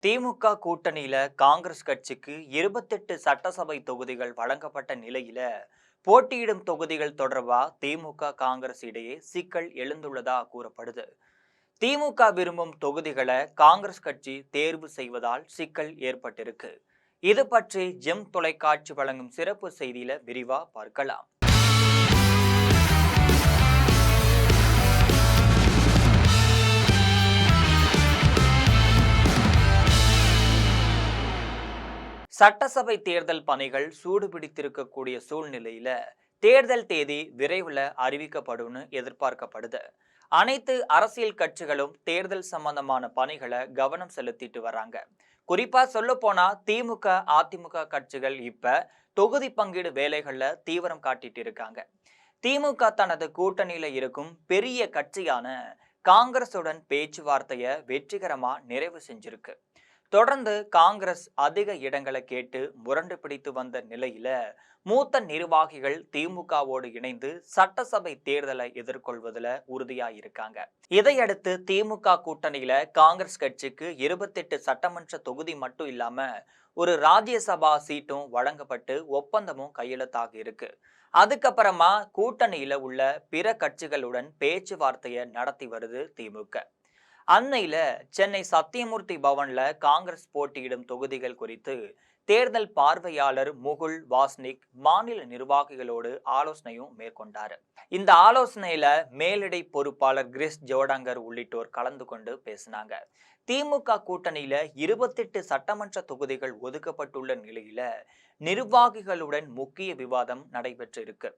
திமுக கூட்டணியில காங்கிரஸ் கட்சிக்கு 28 சட்டசபை தொகுதிகள் வழங்கப்பட்ட நிலையில போட்டியிடும் தொகுதிகள் தொடர்பா திமுக காங்கிரஸ் இடையே சிக்கல் எழுந்துள்ளதா கூறப்படுது. திமுக விரும்பும் தொகுதிகளை காங்கிரஸ் கட்சி தேர்வு செய்வதால் சிக்கல் ஏற்பட்டிருக்கு. இது பற்றி ஜெம் தொலைக்காட்சி வழங்கும் சிறப்பு செய்தியில விரிவா பார்க்கலாம். சட்டசபை தேர்தல் பணிகள் சூடுபிடித்திருக்கக்கூடிய சூழ்நிலையில தேர்தல் தேதி விரைவில் அறிவிக்கப்படும்னு எதிர்பார்க்கப்படுது. அனைத்து அரசியல் கட்சிகளும் தேர்தல் சம்பந்தமான பணிகளை கவனம் செலுத்திட்டு வராங்க. குறிப்பா சொல்ல போனா திமுக அதிமுக கட்சிகள் இப்ப தொகுதி பங்கீடு வேலைகள்ல தீவிரம் காட்டிட்டு இருக்காங்க. திமுக தனது கூட்டணியில இருக்கும் பெரிய கட்சியான காங்கிரசுடன் பேச்சுவார்த்தையை வெற்றிகரமா நிறைவு செஞ்சிருக்கு. தொடர்ந்து காங்கிரஸ் அதிக இடங்களை கேட்டு முரண்டு பிடித்து வந்த நிலையில மூத்த நிர்வாகிகள் திமுகவோடு இணைந்து சட்டசபை தேர்தலை எதிர்கொள்வதில் உறுதியாயிருக்காங்க. இதையடுத்து திமுக கூட்டணியில காங்கிரஸ் கட்சிக்கு 28 சட்டமன்ற தொகுதி மட்டும் இல்லாம ஒரு ராஜ்யசபா சீட்டும் வழங்கப்பட்டு ஒப்பந்தமும் கையெழுத்தாக இருக்கு. அதுக்கப்புறமா கூட்டணியில உள்ள பிற கட்சிகளுடன் பேச்சுவார்த்தையை நடத்தி வருது திமுக. அண்மையில சென்னை சத்தியமூர்த்தி பவன்ல காங்கிரஸ் போட்டியிடும் தொகுதிகள் குறித்து தேர்தல் பார்வையாளர் முகுல் வாஸ்னிக் மாநில நிர்வாகிகளோடு ஆலோசனையும் மேற்கொண்டார். இந்த ஆலோசனையில மேலிடை பொறுப்பாளர் கிரிஸ் ஜோடங்கர் உள்ளிட்டோர் கலந்து கொண்டு பேசினாங்க. திமுக கூட்டணியில 28 சட்டமன்ற தொகுதிகள் ஒதுக்கப்பட்டுள்ள நிலையில நிர்வாகிகளுடன் முக்கிய விவாதம் நடைபெற்றிருக்கு.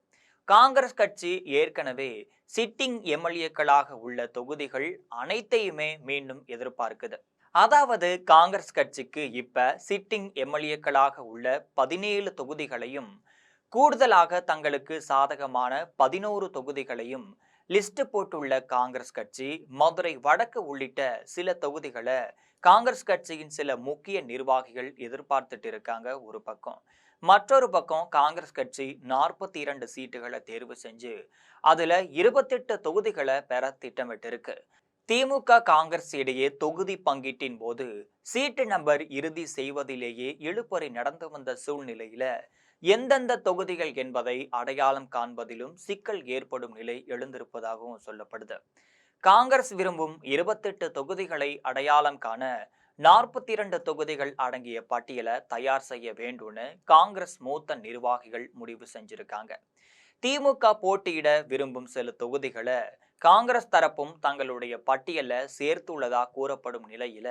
காங்கிரஸ் கட்சி ஏற்கனவே சிட்டிங் எம்எல்ஏக்களாக உள்ள தொகுதிகள் அனைத்தையுமே மீண்டும் எதிர்பார்க்குது. அதாவது காங்கிரஸ் கட்சிக்கு இப்ப சிட்டிங் எம்எல்ஏக்களாக உள்ள 17 தொகுதிகளையும் கூடுதலாக தங்களுக்கு சாதகமான 11 தொகுதிகளையும் லிஸ்ட் போட்டுள்ள காங்கிரஸ் கட்சி மதுரை வடக்கு உள்ளிட்ட சில தொகுதிகளை காங்கிரஸ் கட்சியின் சில முக்கிய நிர்வாகிகள் எதிர்பார்த்துட்டு இருக்காங்க. ஒரு பக்கம் மற்றொரு பக்கம் காங்கிரஸ் கட்சி 42 சீட்டுகளை தேர்வு செஞ்சு அதுல 28 தொகுதிகளை பெற திட்டமிட்டிருக்கு. திமுக காங்கிரஸ் இடையே தொகுதி பங்கீட்டின் போது சீட்டு நம்பர் இறுதி செய்வதிலேயே இழுபறி நடந்து வந்த சூழ்நிலையில எந்தெந்த தொகுதிகள் என்பதை அடையாளம் காண்பதிலும் சிக்கல் ஏற்படும் நிலை எழுந்திருப்பதாகவும் சொல்லப்படுது. காங்கிரஸ் விரும்பும் 28 தொகுதிகளை அடையாளம் காண 42 தொகுதிகள் அடங்கிய பட்டியலை தயார் செய்ய வேண்டும்னு காங்கிரஸ் மூத்த நிர்வாகிகள் முடிவு செஞ்சிருக்காங்க. திமுக போட்டியிட விரும்பும் சில தொகுதிகளை காங்கிரஸ் தரப்பும் தங்களுடைய பட்டியலை சேர்த்துள்ளதா கூறப்படும் நிலையில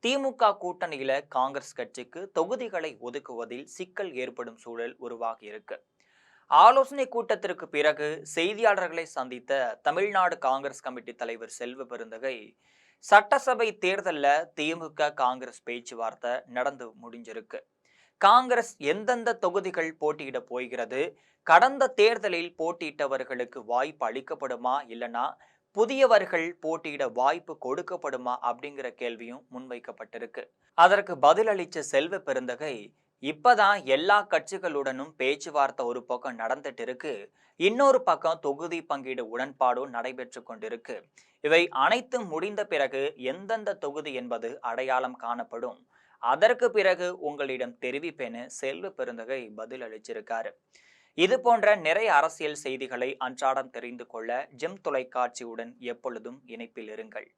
திமுக கூட்டணியில காங்கிரஸ் கட்சிக்கு தொகுதிகளை ஒதுக்குவதில் சிக்கல் ஏற்படும் சூழல் உருவாகி இருக்கு. ஆலோசனை கூட்டத்திற்கு பிறகு செய்தியாளர்களை சந்தித்த தமிழ்நாடு காங்கிரஸ் கமிட்டி தலைவர் செல்வ பெருந்தகை, சட்டசபை தேர்தல்ல திமுக காங்கிரஸ் பேச்சுவார்த்தை நடந்து முடிஞ்சிருக்கு. காங்கிரஸ் எந்தெந்த தொகுதிகள் போட்டியிட போகிறது, கடந்த தேர்தலில் போட்டியிட்டவர்களுக்கு வாய்ப்பு அளிக்கப்படுமா இல்லனா புதியவர்கள் போட்டியிட வாய்ப்பு கொடுக்கப்படுமா அப்படிங்கிற கேள்வியும் முன்வைக்கப்பட்டிருக்கு. அதற்கு பதிலளிச்ச செல்வ பெருந்தகை, இப்பதான் எல்லா கட்சிகளுடனும் பேச்சுவார்த்தை ஒரு பக்கம் நடந்துட்டு இருக்கு, இன்னொரு பக்கம் தொகுதி பங்கீடு உடன்பாடும் நடைபெற்று கொண்டிருக்கு. இவை அனைத்தும் முடிந்த பிறகு எந்தெந்த தொகுதி என்பது அடையாளம் காணப்படும், அதற்கு பிறகு உங்களிடம் தெரிவிப்பேன்னு செல்வ பெருந்தகை பதில் அளிச்சிருக்காரு. இது போன்ற நிறைய அரசியல் செய்திகளை அன்றாடம் தெரிந்து கொள்ள ஜெம் தொலைக்காட்சியுடன் எப்பொழுதும் இணைப்பில் இருங்கள்.